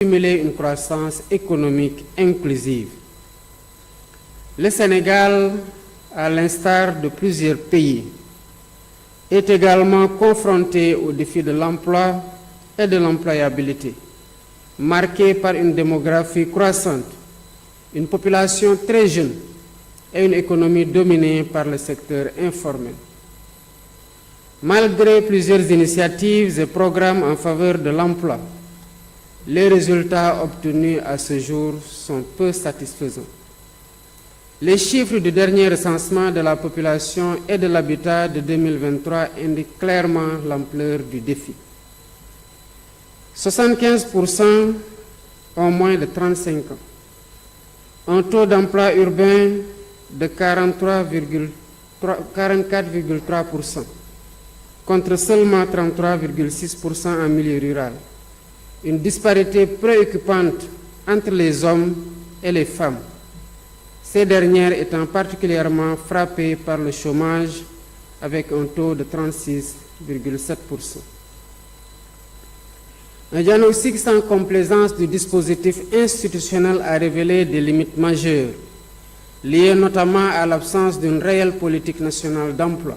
stimuler une croissance économique inclusive. Le Sénégal, à l'instar de plusieurs pays, est également confronté au défi de l'emploi et de l'employabilité, marqué par une démographie croissante, une population très jeune et une économie dominée par le secteur informel. Malgré plusieurs initiatives et programmes en faveur de l'emploi, les résultats obtenus à ce jour sont peu satisfaisants. Les chiffres du dernier recensement de la population et de l'habitat de 2023 indiquent clairement l'ampleur du défi. 75% ont moins de 35 ans. Un taux d'emploi urbain de 44,3%, contre seulement 33,6% en milieu rural. Une disparité préoccupante entre les hommes et les femmes, ces dernières étant particulièrement frappées par le chômage avec un taux de 36,7%. Un diagnostic sans complaisance du dispositif institutionnel a révélé des limites majeures, liées notamment à l'absence d'une réelle politique nationale d'emploi,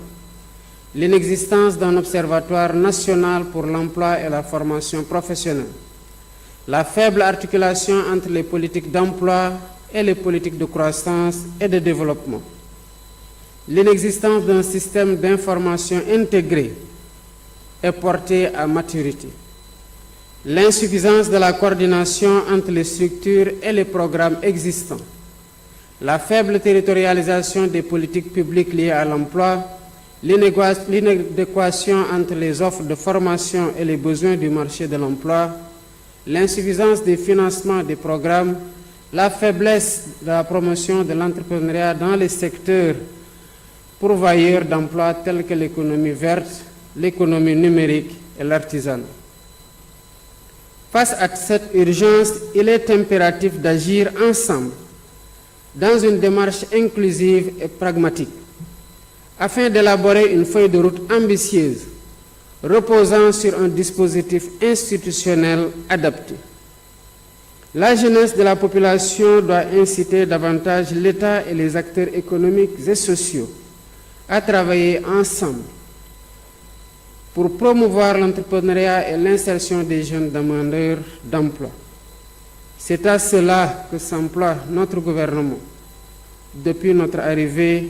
l'inexistence d'un observatoire national pour l'emploi et la formation professionnelle, la faible articulation entre les politiques d'emploi et les politiques de croissance et de développement, l'inexistence d'un système d'information intégré et porté à maturité, l'insuffisance de la coordination entre les structures et les programmes existants, la faible territorialisation des politiques publiques liées à l'emploi, l'inadéquation entre les offres de formation et les besoins du marché de l'emploi, l'insuffisance des financements des programmes, la faiblesse de la promotion de l'entrepreneuriat dans les secteurs pourvoyeurs d'emplois tels que l'économie verte, l'économie numérique et l'artisanat. Face à cette urgence, il est impératif d'agir ensemble dans une démarche inclusive et pragmatique, afin d'élaborer une feuille de route ambitieuse, reposant sur un dispositif institutionnel adapté. La jeunesse de la population doit inciter davantage l'État et les acteurs économiques et sociaux à travailler ensemble pour promouvoir l'entrepreneuriat et l'insertion des jeunes demandeurs d'emploi. C'est à cela que s'emploie notre gouvernement depuis notre arrivée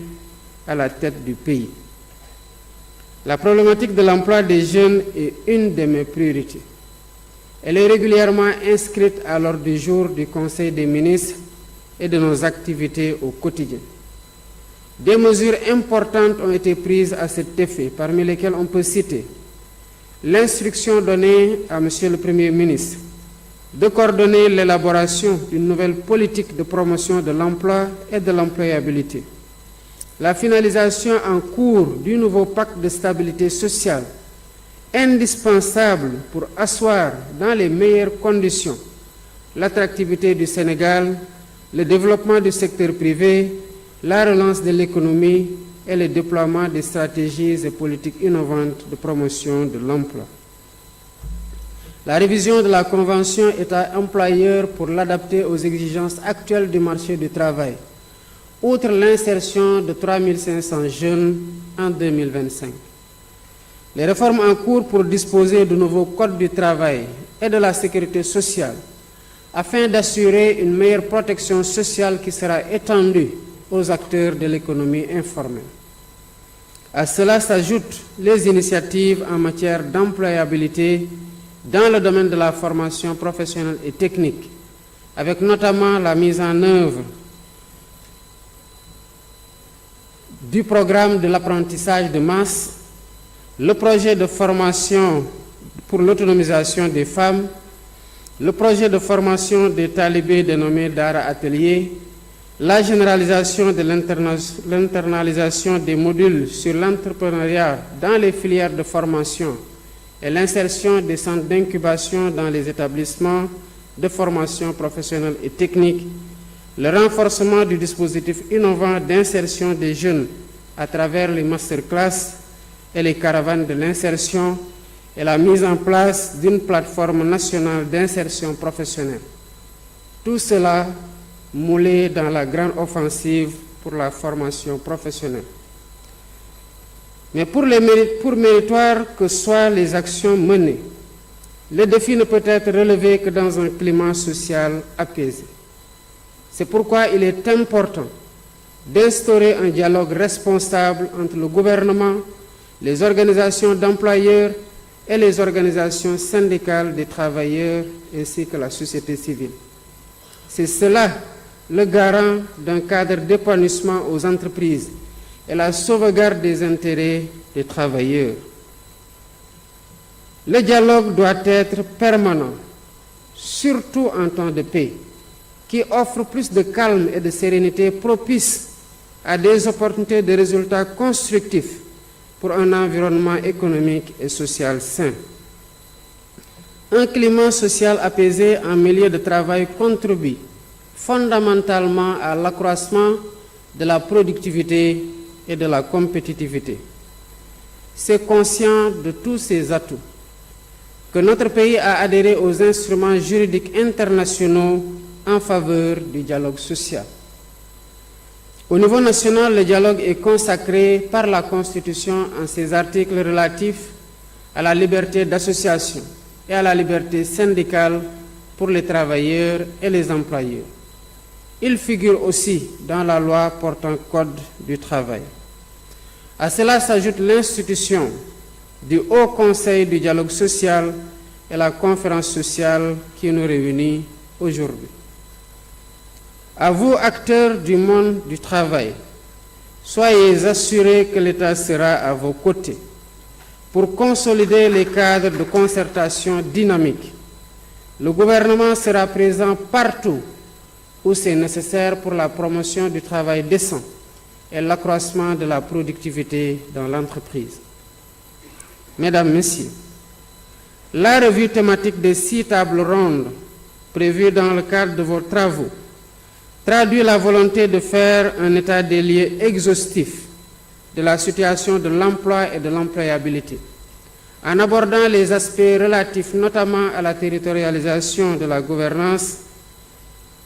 à la tête du pays. La problématique de l'emploi des jeunes est une de mes priorités. Elle est régulièrement inscrite à l'ordre du jour du Conseil des ministres et de nos activités au quotidien. Des mesures importantes ont été prises à cet effet, parmi lesquelles on peut citer l'instruction donnée à M. le Premier ministre de coordonner l'élaboration d'une nouvelle politique de promotion de l'emploi et de l'employabilité, la finalisation en cours du nouveau pacte de stabilité sociale, indispensable pour asseoir dans les meilleures conditions l'attractivité du Sénégal, le développement du secteur privé, la relance de l'économie et le déploiement des stratégies et politiques innovantes de promotion de l'emploi. La révision de la Convention État-employeur pour l'adapter aux exigences actuelles du marché du travail, outre l'insertion de 3 500 jeunes en 2025. Les réformes en cours pour disposer de nouveaux codes du travail et de la sécurité sociale, afin d'assurer une meilleure protection sociale qui sera étendue aux acteurs de l'économie informelle. À cela s'ajoutent les initiatives en matière d'employabilité dans le domaine de la formation professionnelle et technique, avec notamment la mise en œuvre du programme de l'apprentissage de masse, le projet de formation pour l'autonomisation des femmes, le projet de formation des talibés dénommé Dara Atelier, la généralisation de l'internalisation des modules sur l'entrepreneuriat dans les filières de formation et l'insertion des centres d'incubation dans les établissements de formation professionnelle et technique, le renforcement du dispositif innovant d'insertion des jeunes à travers les masterclass et les caravanes de l'insertion et la mise en place d'une plateforme nationale d'insertion professionnelle. Tout cela moulé dans la grande offensive pour la formation professionnelle. Mais pour méritoires que soient les actions menées, le défi ne peut être relevé que dans un climat social apaisé. C'est pourquoi il est important d'instaurer un dialogue responsable entre le gouvernement, les organisations d'employeurs et les organisations syndicales des travailleurs ainsi que la société civile. C'est cela le garant d'un cadre d'épanouissement aux entreprises et la sauvegarde des intérêts des travailleurs. Le dialogue doit être permanent, surtout en temps de paix, qui offre plus de calme et de sérénité propice à des opportunités de résultats constructifs pour un environnement économique et social sain. Un climat social apaisé en milieu de travail contribue fondamentalement à l'accroissement de la productivité et de la compétitivité. C'est conscient de tous ces atouts que notre pays a adhéré aux instruments juridiques internationaux en faveur du dialogue social. Au niveau national, le dialogue est consacré par la Constitution en ses articles relatifs à la liberté d'association et à la liberté syndicale pour les travailleurs et les employeurs. Il figure aussi dans la loi portant Code du travail. À cela s'ajoute l'institution du Haut Conseil du dialogue social et la conférence sociale qui nous réunit aujourd'hui. À vous, acteurs du monde du travail, soyez assurés que l'État sera à vos côtés pour consolider les cadres de concertation dynamiques. Le gouvernement sera présent partout où c'est nécessaire pour la promotion du travail décent et l'accroissement de la productivité dans l'entreprise. Mesdames, Messieurs, la revue thématique des 6 tables rondes prévues dans le cadre de vos travaux traduit la volonté de faire un état des lieux exhaustif de la situation de l'emploi et de l'employabilité, en abordant les aspects relatifs notamment à la territorialisation de la gouvernance,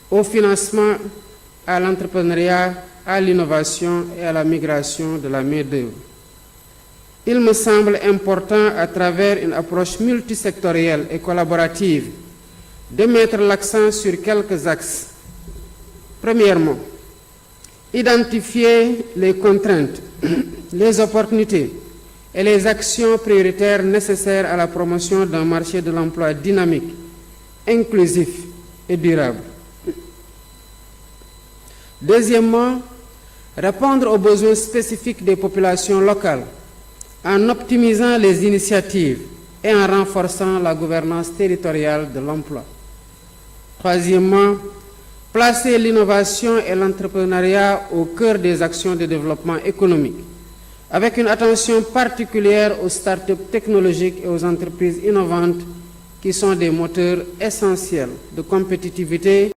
au financement, à l'entrepreneuriat, à l'innovation et à la migration de la main-d'œuvre. Il me semble important, à travers une approche multisectorielle et collaborative, de mettre l'accent sur quelques axes. Premièrement, identifier les contraintes, les opportunités et les actions prioritaires nécessaires à la promotion d'un marché de l'emploi dynamique, inclusif et durable. Deuxièmement, répondre aux besoins spécifiques des populations locales en optimisant les initiatives et en renforçant la gouvernance territoriale de l'emploi. Troisièmement, placer l'innovation et l'entrepreneuriat au cœur des actions de développement économique, avec une attention particulière aux startups technologiques et aux entreprises innovantes qui sont des moteurs essentiels de compétitivité